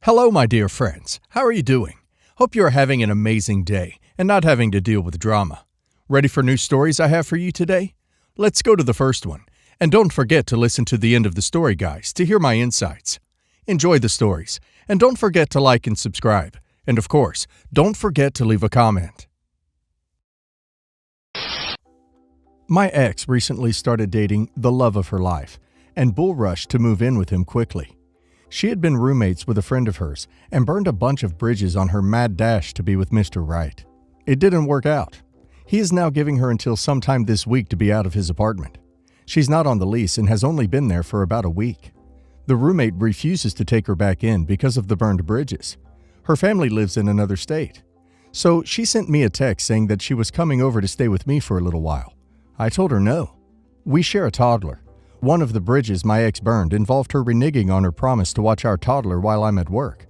Hello, my dear friends. How are you doing? Hope you are having an amazing day and not having to deal with drama. Ready for new stories I have for you today? Let's go to the first one. And don't forget to listen to the end of the story, guys, to hear my insights. Enjoy the stories. And don't forget to like and subscribe. And of course, don't forget to leave a comment. My ex recently started dating the love of her life and bull rushed to move in with him quickly. She had been roommates with a friend of hers and burned a bunch of bridges on her mad dash to be with Mr. Right. It didn't work out. He is now giving her until sometime this week to be out of his apartment. She's not on the lease and has only been there for about a week. The roommate refuses to take her back in because of the burned bridges. Her family lives in another state. So she sent me a text saying that she was coming over to stay with me for a little while. I told her no. We share a toddler. One of the bridges my ex burned involved her reneging on her promise to watch our toddler while I'm at work.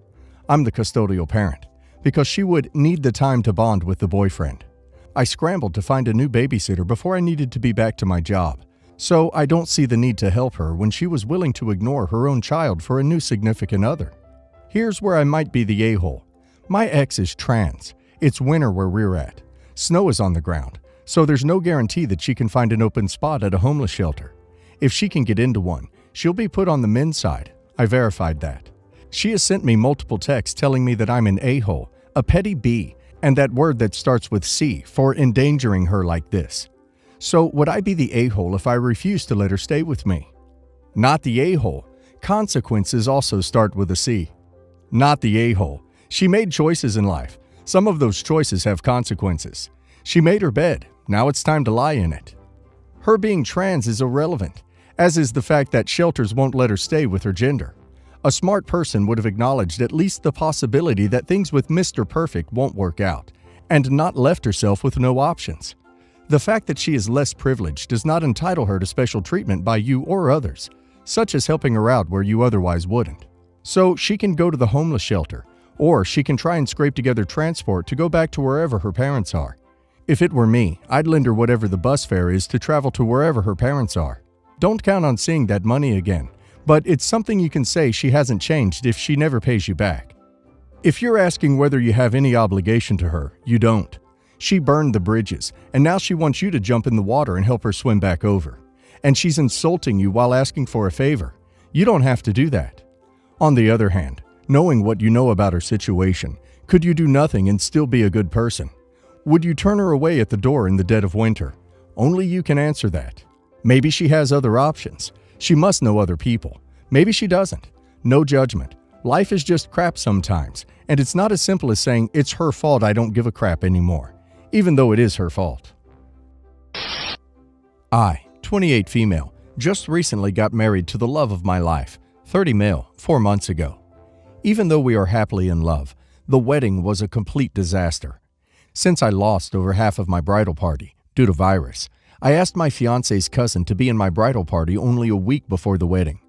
I'm the custodial parent, because she would need the time to bond with the boyfriend. I scrambled to find a new babysitter before I needed to be back to my job, so I don't see the need to help her when she was willing to ignore her own child for a new significant other. Here's where I might be the a-hole. My ex is trans. It's winter where we're at. Snow is on the ground, so there's no guarantee that she can find an open spot at a homeless shelter. If she can get into one, she'll be put on the men's side. I verified that. She has sent me multiple texts telling me that I'm an a-hole, a petty B, and that word that starts with C for endangering her like this. So would I be the a-hole if I refuse to let her stay with me? Not the a-hole. Consequences also start with a C. Not the a-hole. She made choices in life. Some of those choices have consequences. She made her bed. Now it's time to lie in it. Her being trans is irrelevant, as is the fact that shelters won't let her stay with her gender. A smart person would have acknowledged at least the possibility that things with Mr. Perfect won't work out, and not left herself with no options. The fact that she is less privileged does not entitle her to special treatment by you or others, such as helping her out where you otherwise wouldn't. So she can go to the homeless shelter, or she can try and scrape together transport to go back to wherever her parents are. If it were me, I'd lend her whatever the bus fare is to travel to wherever her parents are. Don't count on seeing that money again, but it's something you can say she hasn't changed if she never pays you back. If you're asking whether you have any obligation to her, you don't. She burned the bridges, and now she wants you to jump in the water and help her swim back over. And she's insulting you while asking for a favor. You don't have to do that. On the other hand, knowing what you know about her situation, could you do nothing and still be a good person? Would you turn her away at the door in the dead of winter? Only you can answer that. Maybe she has other options. She must know other people. Maybe she doesn't. No judgment. Life is just crap sometimes, and it's not as simple as saying it's her fault I don't give a crap anymore, even though it is her fault. I, 28 female, just recently got married to the love of my life, 30 male, 4 months ago. Even though we are happily in love, the wedding was a complete disaster. Since I lost over half of my bridal party due to virus, I asked my fiance's cousin to be in my bridal party only a week before the wedding.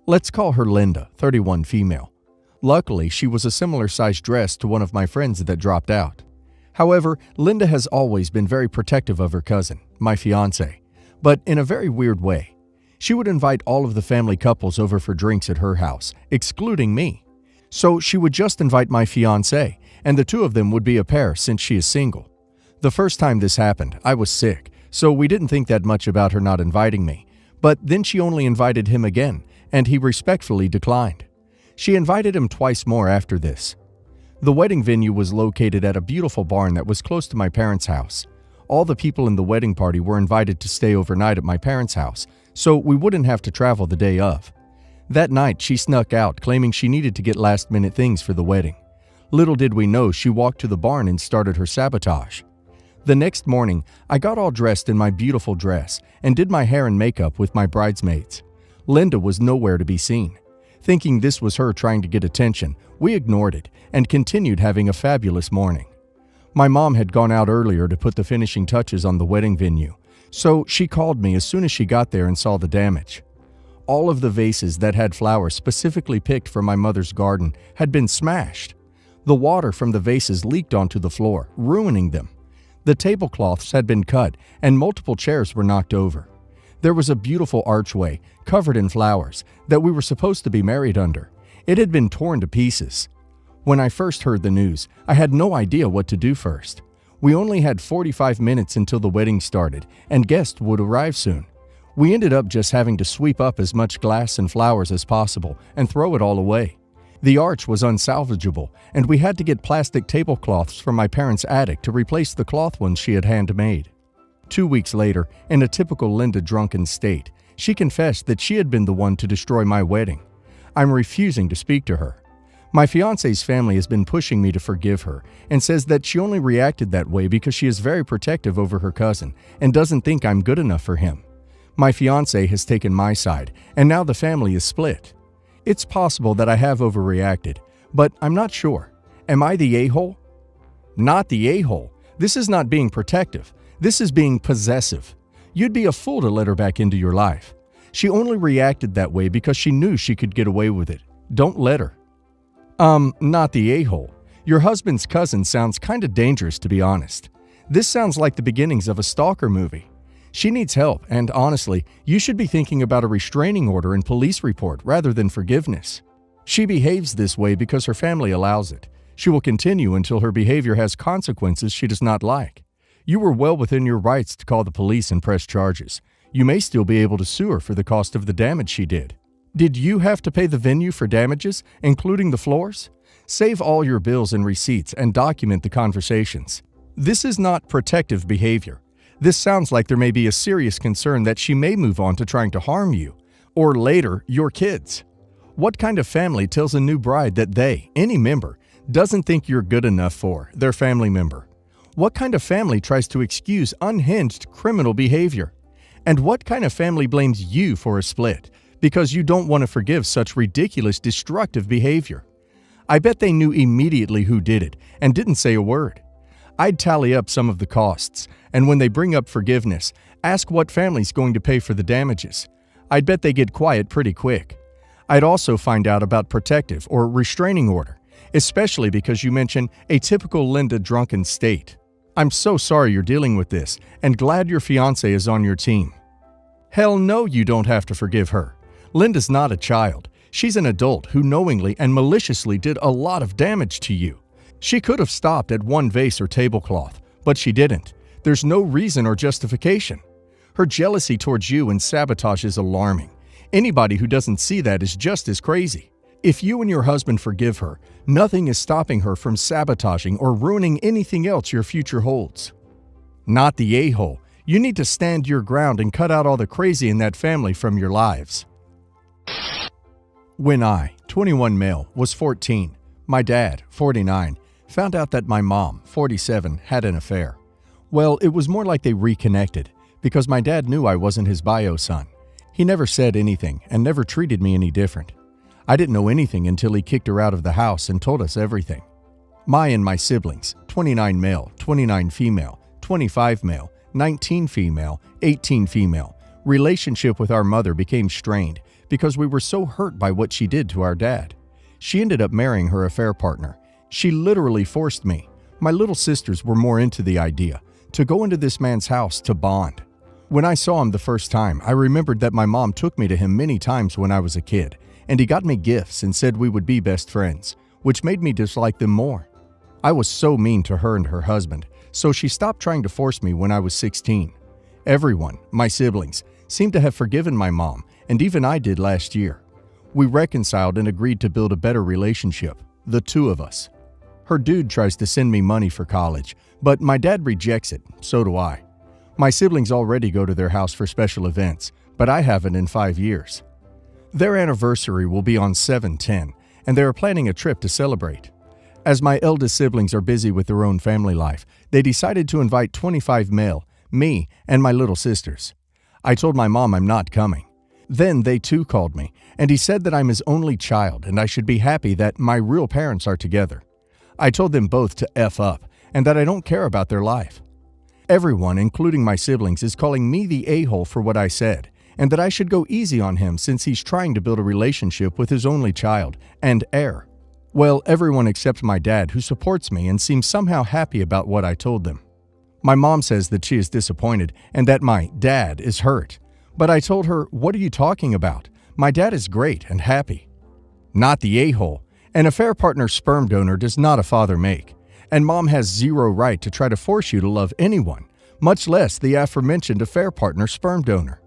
Let's call her Linda, 31 female. Luckily, she was a similar sized dress to one of my friends that dropped out. However, Linda has always been very protective of her cousin, my fiance, but in a very weird way. She would invite all of the family couples over for drinks at her house, excluding me. So she would just invite my fiancé, and the two of them would be a pair since she is single. The first time this happened, I was sick, so we didn't think that much about her not inviting me. But then she only invited him again, and he respectfully declined. She invited him twice more after this. The wedding venue was located at a beautiful barn that was close to my parents' house. All the people in the wedding party were invited to stay overnight at my parents' house, so we wouldn't have to travel the day of. That night, she snuck out, claiming she needed to get last-minute things for the wedding. Little did we know she walked to the barn and started her sabotage. The next morning, I got all dressed in my beautiful dress and did my hair and makeup with my bridesmaids. Linda was nowhere to be seen. Thinking this was her trying to get attention, we ignored it and continued having a fabulous morning. My mom had gone out earlier to put the finishing touches on the wedding venue, so she called me as soon as she got there and saw the damage. All of the vases that had flowers specifically picked from my mother's garden had been smashed. The water from the vases leaked onto the floor, ruining them. The tablecloths had been cut and multiple chairs were knocked over. There was a beautiful archway, covered in flowers, that we were supposed to be married under. It had been torn to pieces. When I first heard the news, I had no idea what to do first. We only had 45 minutes until the wedding started, and guests would arrive soon. We ended up just having to sweep up as much glass and flowers as possible and throw it all away. The arch was unsalvageable, and we had to get plastic tablecloths from my parents' attic to replace the cloth ones she had handmade. 2 weeks later, in a typical Linda drunken state, she confessed that she had been the one to destroy my wedding. I'm refusing to speak to her. My fiancé's family has been pushing me to forgive her and says that she only reacted that way because she is very protective over her cousin and doesn't think I'm good enough for him. My fiancé has taken my side, and now the family is split. It's possible that I have overreacted, but I'm not sure. Am I the a-hole? Not the a-hole. This is not being protective. This is being possessive. You'd be a fool to let her back into your life. She only reacted that way because she knew she could get away with it. Don't let her. Not the a-hole. Your husband's cousin sounds kinda dangerous, to be honest. This sounds like the beginnings of a stalker movie. She needs help, and honestly, you should be thinking about a restraining order and police report rather than forgiveness. She behaves this way because her family allows it. She will continue until her behavior has consequences she does not like. You were well within your rights to call the police and press charges. You may still be able to sue her for the cost of the damage she did. Did you have to pay the venue for damages, including the floors? Save all your bills and receipts and document the conversations. This is not protective behavior. This sounds like there may be a serious concern that she may move on to trying to harm you, or later, your kids. What kind of family tells a new bride that they, any member, doesn't think you're good enough for their family member? What kind of family tries to excuse unhinged criminal behavior? And what kind of family blames you for a split because you don't want to forgive such ridiculous, destructive behavior? I bet they knew immediately who did it and didn't say a word. I'd tally up some of the costs, and when they bring up forgiveness, ask what family's going to pay for the damages. I'd bet they get quiet pretty quick. I'd also find out about protective or restraining order, especially because you mention a typical Linda drunken state. I'm so sorry you're dealing with this, and glad your fiancé is on your team. Hell no, you don't have to forgive her. Linda's not a child. She's an adult who knowingly and maliciously did a lot of damage to you. She could have stopped at one vase or tablecloth, but she didn't. There's no reason or justification. Her jealousy towards you and sabotage is alarming. Anybody who doesn't see that is just as crazy. If you and your husband forgive her, nothing is stopping her from sabotaging or ruining anything else your future holds. Not the a-hole. You need to stand your ground and cut out all the crazy in that family from your lives. When I, 21 male, was 14, my dad, 49, found out that my mom, 47, had an affair. Well, it was more like they reconnected, because my dad knew I wasn't his bio son. He never said anything and never treated me any different. I didn't know anything until he kicked her out of the house and told us everything. My and my siblings, 29 male, 29 female, 25 male, 19 female, 18 female, relationship with our mother became strained because we were so hurt by what she did to our dad. She ended up marrying her affair partner. She literally forced me. My little sisters were more into the idea, to go into this man's house to bond. When I saw him the first time, I remembered that my mom took me to him many times when I was a kid, and he got me gifts and said we would be best friends, which made me dislike them more. I was so mean to her and her husband, so she stopped trying to force me when I was 16. Everyone, my siblings, seemed to have forgiven my mom, and even I did last year. We reconciled and agreed to build a better relationship, the two of us. Her dude tries to send me money for college, but my dad rejects it, so do I. My siblings already go to their house for special events, but I haven't in 5 years. Their anniversary will be on 7/10, and they are planning a trip to celebrate. As my eldest siblings are busy with their own family life, they decided to invite 25 male, me, and my little sisters. I told my mom I'm not coming. Then they too called me, and he said that I'm his only child and I should be happy that my real parents are together. I told them both to F up and that I don't care about their life. Everyone, including my siblings, is calling me the a-hole for what I said, and that I should go easy on him since he's trying to build a relationship with his only child and heir. Well, everyone except my dad, who supports me and seems somehow happy about what I told them. My mom says that she is disappointed and that my dad is hurt. But I told her, what are you talking about? My dad is great and happy. Not the a-hole. An affair partner sperm donor does not a father make, and mom has zero right to try to force you to love anyone, much less the aforementioned affair partner sperm donor.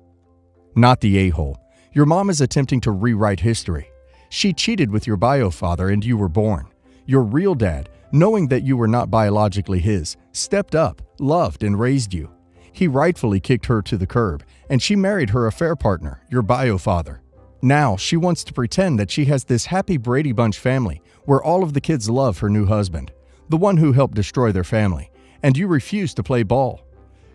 Not the a-hole. Your mom is attempting to rewrite history. She cheated with your bio father and you were born. Your real dad, knowing that you were not biologically his, stepped up, loved, and raised you. He rightfully kicked her to the curb, and she married her affair partner, your bio father. Now she wants to pretend that she has this happy Brady Bunch family where all of the kids love her new husband, the one who helped destroy their family, and you refuse to play ball.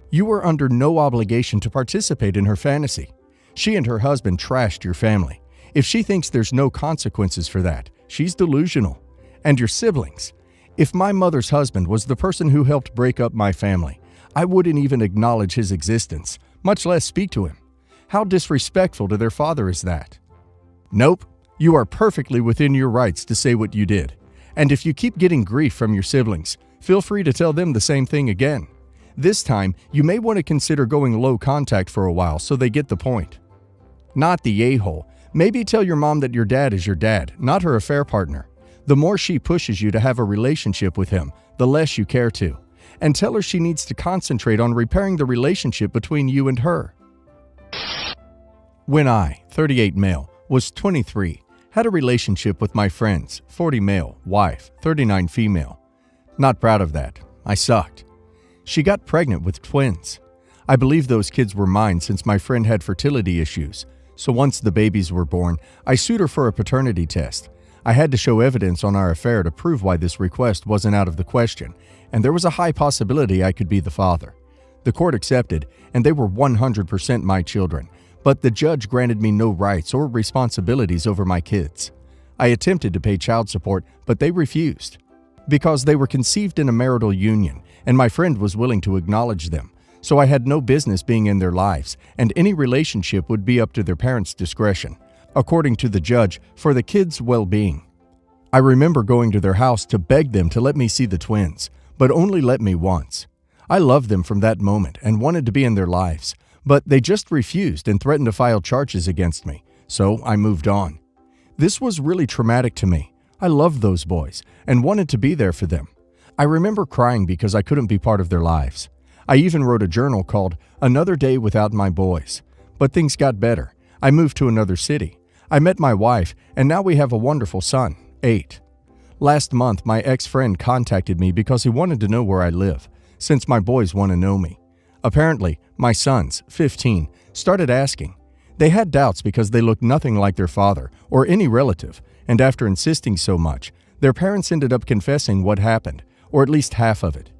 You were under no obligation to participate in her fantasy. She and her husband trashed your family. If she thinks there's no consequences for that, she's delusional. And your siblings. If my mother's husband was the person who helped break up my family, I wouldn't even acknowledge his existence, much less speak to him. How disrespectful to their father is that? Nope, you are perfectly within your rights to say what you did. And if you keep getting grief from your siblings, feel free to tell them the same thing again. This time, you may want to consider going low contact for a while so they get the point. Not the a-hole. Maybe tell your mom that your dad is your dad, not her affair partner. The more she pushes you to have a relationship with him, the less you care to. And tell her she needs to concentrate on repairing the relationship between you and her. When I, 38 male, was 23, had a relationship with my friend's 40 male wife, 39 female. Not proud of that. I sucked. She got pregnant with twins. I believe those kids were mine since my friend had fertility issues. So once the babies were born, I sued her for a paternity test. I had to show evidence on our affair to prove why this request wasn't out of the question, and there was a high possibility I could be the father. The court accepted, and they were 100% my children, but the judge granted me no rights or responsibilities over my kids. I attempted to pay child support, but they refused. Because they were conceived in a marital union, and my friend was willing to acknowledge them. So I had no business being in their lives, and any relationship would be up to their parents' discretion, according to the judge, for the kids' well-being. I remember going to their house to beg them to let me see the twins, but only let me once. I loved them from that moment and wanted to be in their lives, but they just refused and threatened to file charges against me, so I moved on. This was really traumatic to me. I loved those boys and wanted to be there for them. I remember crying because I couldn't be part of their lives. I even wrote a journal called Another Day Without My Boys. But things got better. I moved to another city. I met my wife, and now we have a wonderful son, 8. Last month, my ex-friend contacted me because he wanted to know where I live, since my boys want to know me. Apparently, my sons, 15, started asking. They had doubts because they looked nothing like their father or any relative, and after insisting so much, their parents ended up confessing what happened, or at least half of it.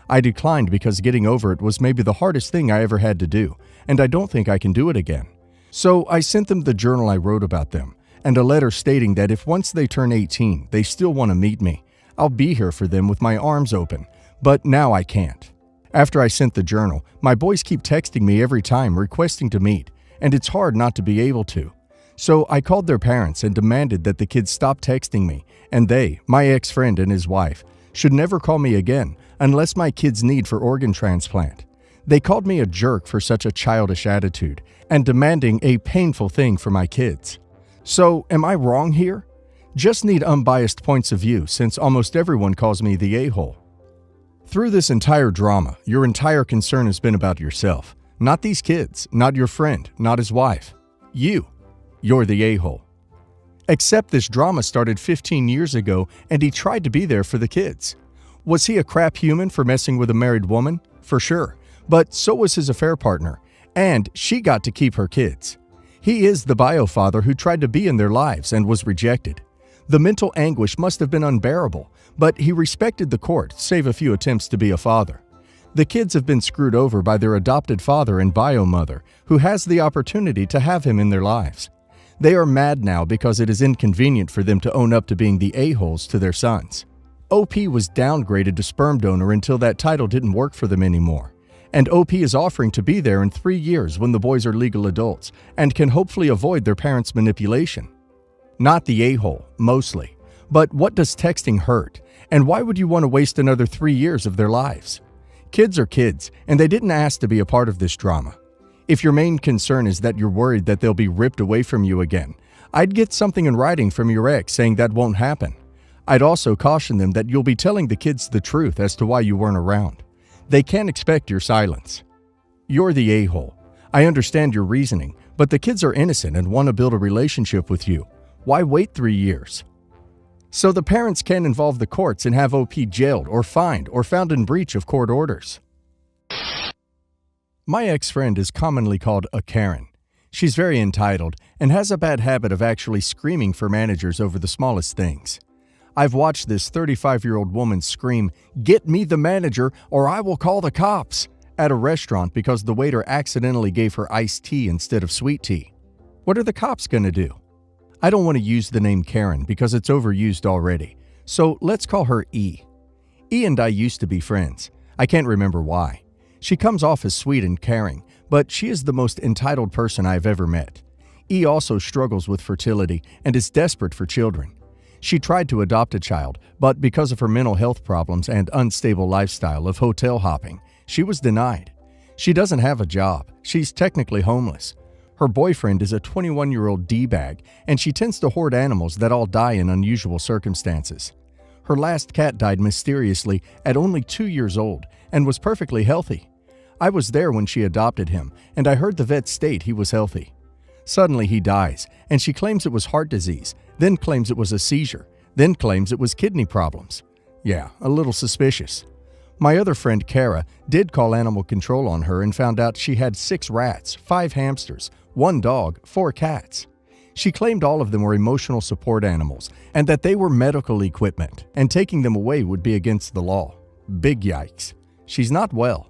I declined because getting over it was maybe the hardest thing I ever had to do, and I don't think I can do it again. So I sent them the journal I wrote about them, and a letter stating that if once they turn 18, they still want to meet me, I'll be here for them with my arms open, but now I can't. After I sent the journal, my boys keep texting me every time requesting to meet, and it's hard not to be able to. So I called their parents and demanded that the kids stop texting me, and they, my ex-friend and his wife, should never call me again unless my kids need for organ transplant. They called me a jerk for such a childish attitude and demanding a painful thing for my kids. So, am I wrong here? Just need unbiased points of view since almost everyone calls me the a-hole. Through this entire drama, your entire concern has been about yourself. Not these kids, not your friend, not his wife. You're the a-hole. Except this drama started 15 years ago and he tried to be there for the kids. Was he a crap human for messing with a married woman? For sure. But so was his affair partner. And she got to keep her kids. He is the bio father who tried to be in their lives and was rejected. The mental anguish must have been unbearable, but he respected the court, save a few attempts to be a father. The kids have been screwed over by their adopted father and bio mother, who has the opportunity to have him in their lives. They are mad now because it is inconvenient for them to own up to being the a-holes to their sons. OP was downgraded to sperm donor until that title didn't work for them anymore. And OP is offering to be there in 3 years when the boys are legal adults and can hopefully avoid their parents' manipulation. Not the a-hole, mostly. But what does texting hurt? And why would you want to waste another 3 years of their lives? Kids are kids, and they didn't ask to be a part of this drama. If your main concern is that you're worried that they'll be ripped away from you again, I'd get something in writing from your ex saying that won't happen. I'd also caution them that you'll be telling the kids the truth as to why you weren't around. They can't expect your silence. You're the a-hole. I understand your reasoning, but the kids are innocent and want to build a relationship with you. Why wait 3 years? So the parents can involve the courts and have OP jailed or fined or found in breach of court orders. My ex-friend is commonly called a Karen. She's very entitled and has a bad habit of actually screaming for managers over the smallest things. I've watched this 35-year-old woman scream, "Get me the manager or I will call the cops," at a restaurant because the waiter accidentally gave her iced tea instead of sweet tea. What are the cops going to do? I don't want to use the name Karen because it's overused already, so let's call her E. E and I used to be friends. I can't remember why. She comes off as sweet and caring, but she is the most entitled person I've ever met. E also struggles with fertility and is desperate for children. She tried to adopt a child, but because of her mental health problems and unstable lifestyle of hotel hopping, she was denied. She doesn't have a job. She's technically homeless. Her boyfriend is a 21-year-old D-bag, and she tends to hoard animals that all die in unusual circumstances. Her last cat died mysteriously at only 2 years old and was perfectly healthy. I was there when she adopted him, and I heard the vet state he was healthy. Suddenly he dies, and she claims it was heart disease, then claims it was a seizure, then claims it was kidney problems. Yeah, a little suspicious. My other friend, Kara, did call animal control on her and found out she had 6 rats, 5 hamsters, 1 dog, 4 cats. She claimed all of them were emotional support animals and that they were medical equipment, and taking them away would be against the law. Big yikes. She's not well.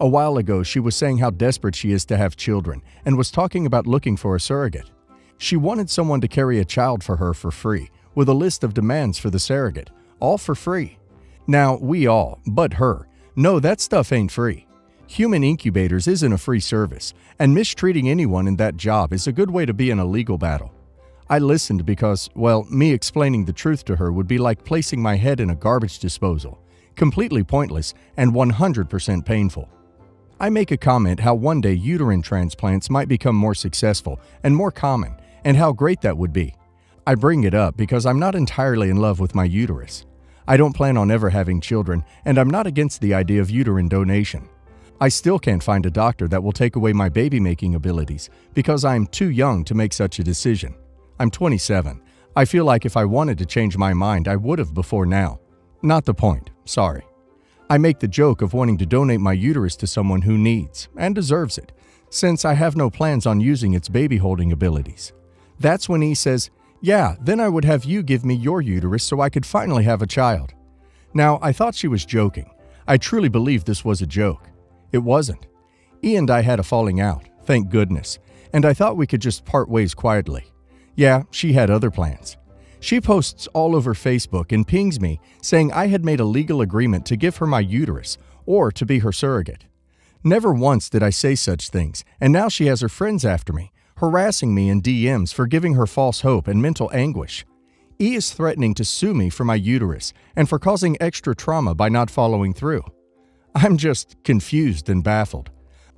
A while ago, she was saying how desperate she is to have children and was talking about looking for a surrogate. She wanted someone to carry a child for her for free, with a list of demands for the surrogate, all for free. Now, we all, but her, know that stuff ain't free. Human incubators isn't a free service, and mistreating anyone in that job is a good way to be in a legal battle. I listened because, well, me explaining the truth to her would be like placing my head in a garbage disposal, completely pointless and 100% painful. I make a comment how one day uterine transplants might become more successful and more common, and how great that would be. I bring it up because I'm not entirely in love with my uterus. I don't plan on ever having children, and I'm not against the idea of uterine donation. I still can't find a doctor that will take away my baby-making abilities because I am too young to make such a decision. I'm 27. I feel like if I wanted to change my mind, I would have before now. Not the point, sorry. I make the joke of wanting to donate my uterus to someone who needs and deserves it, since I have no plans on using its baby-holding abilities. That's when he says, "Yeah, then I would have you give me your uterus so I could finally have a child." Now, I thought she was joking. I truly believed this was a joke. It wasn't. E and I had a falling out, thank goodness, and I thought we could just part ways quietly. Yeah, she had other plans. She posts all over Facebook and pings me saying I had made a legal agreement to give her my uterus or to be her surrogate. Never once did I say such things, and now she has her friends after me, harassing me in DMs for giving her false hope and mental anguish. E is threatening to sue me for my uterus and for causing extra trauma by not following through. I'm just confused and baffled.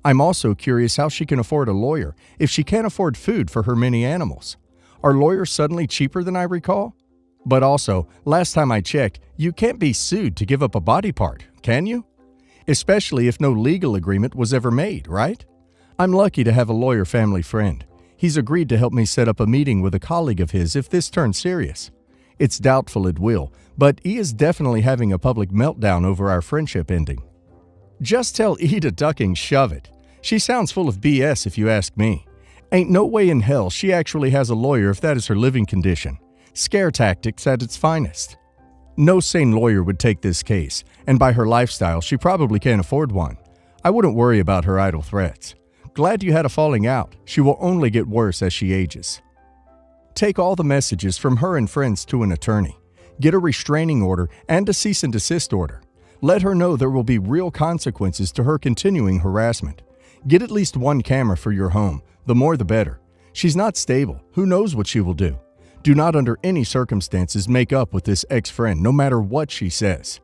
I'm also curious how she can afford a lawyer if she can't afford food for her many animals. Are lawyers suddenly cheaper than I recall? But also, last time I checked, you can't be sued to give up a body part, can you? Especially if no legal agreement was ever made, right? I'm lucky to have a lawyer family friend. He's agreed to help me set up a meeting with a colleague of his if this turns serious. It's doubtful it will, but he is definitely having a public meltdown over our friendship ending. Just tell E to ducking shove it. She sounds full of BS if you ask me. Ain't no way in hell she actually has a lawyer if that is her living condition. Scare tactics at its finest. No sane lawyer would take this case, and by her lifestyle, she probably can't afford one. I wouldn't worry about her idle threats. Glad you had a falling out. She will only get worse as she ages. Take all the messages from her and friends to an attorney. Get a restraining order and a cease and desist order. Let her know there will be real consequences to her continuing harassment. Get at least one camera for your home. The more the better. She's not stable. Who knows what she will do? Do not under any circumstances make up with this ex-friend, no matter what she says.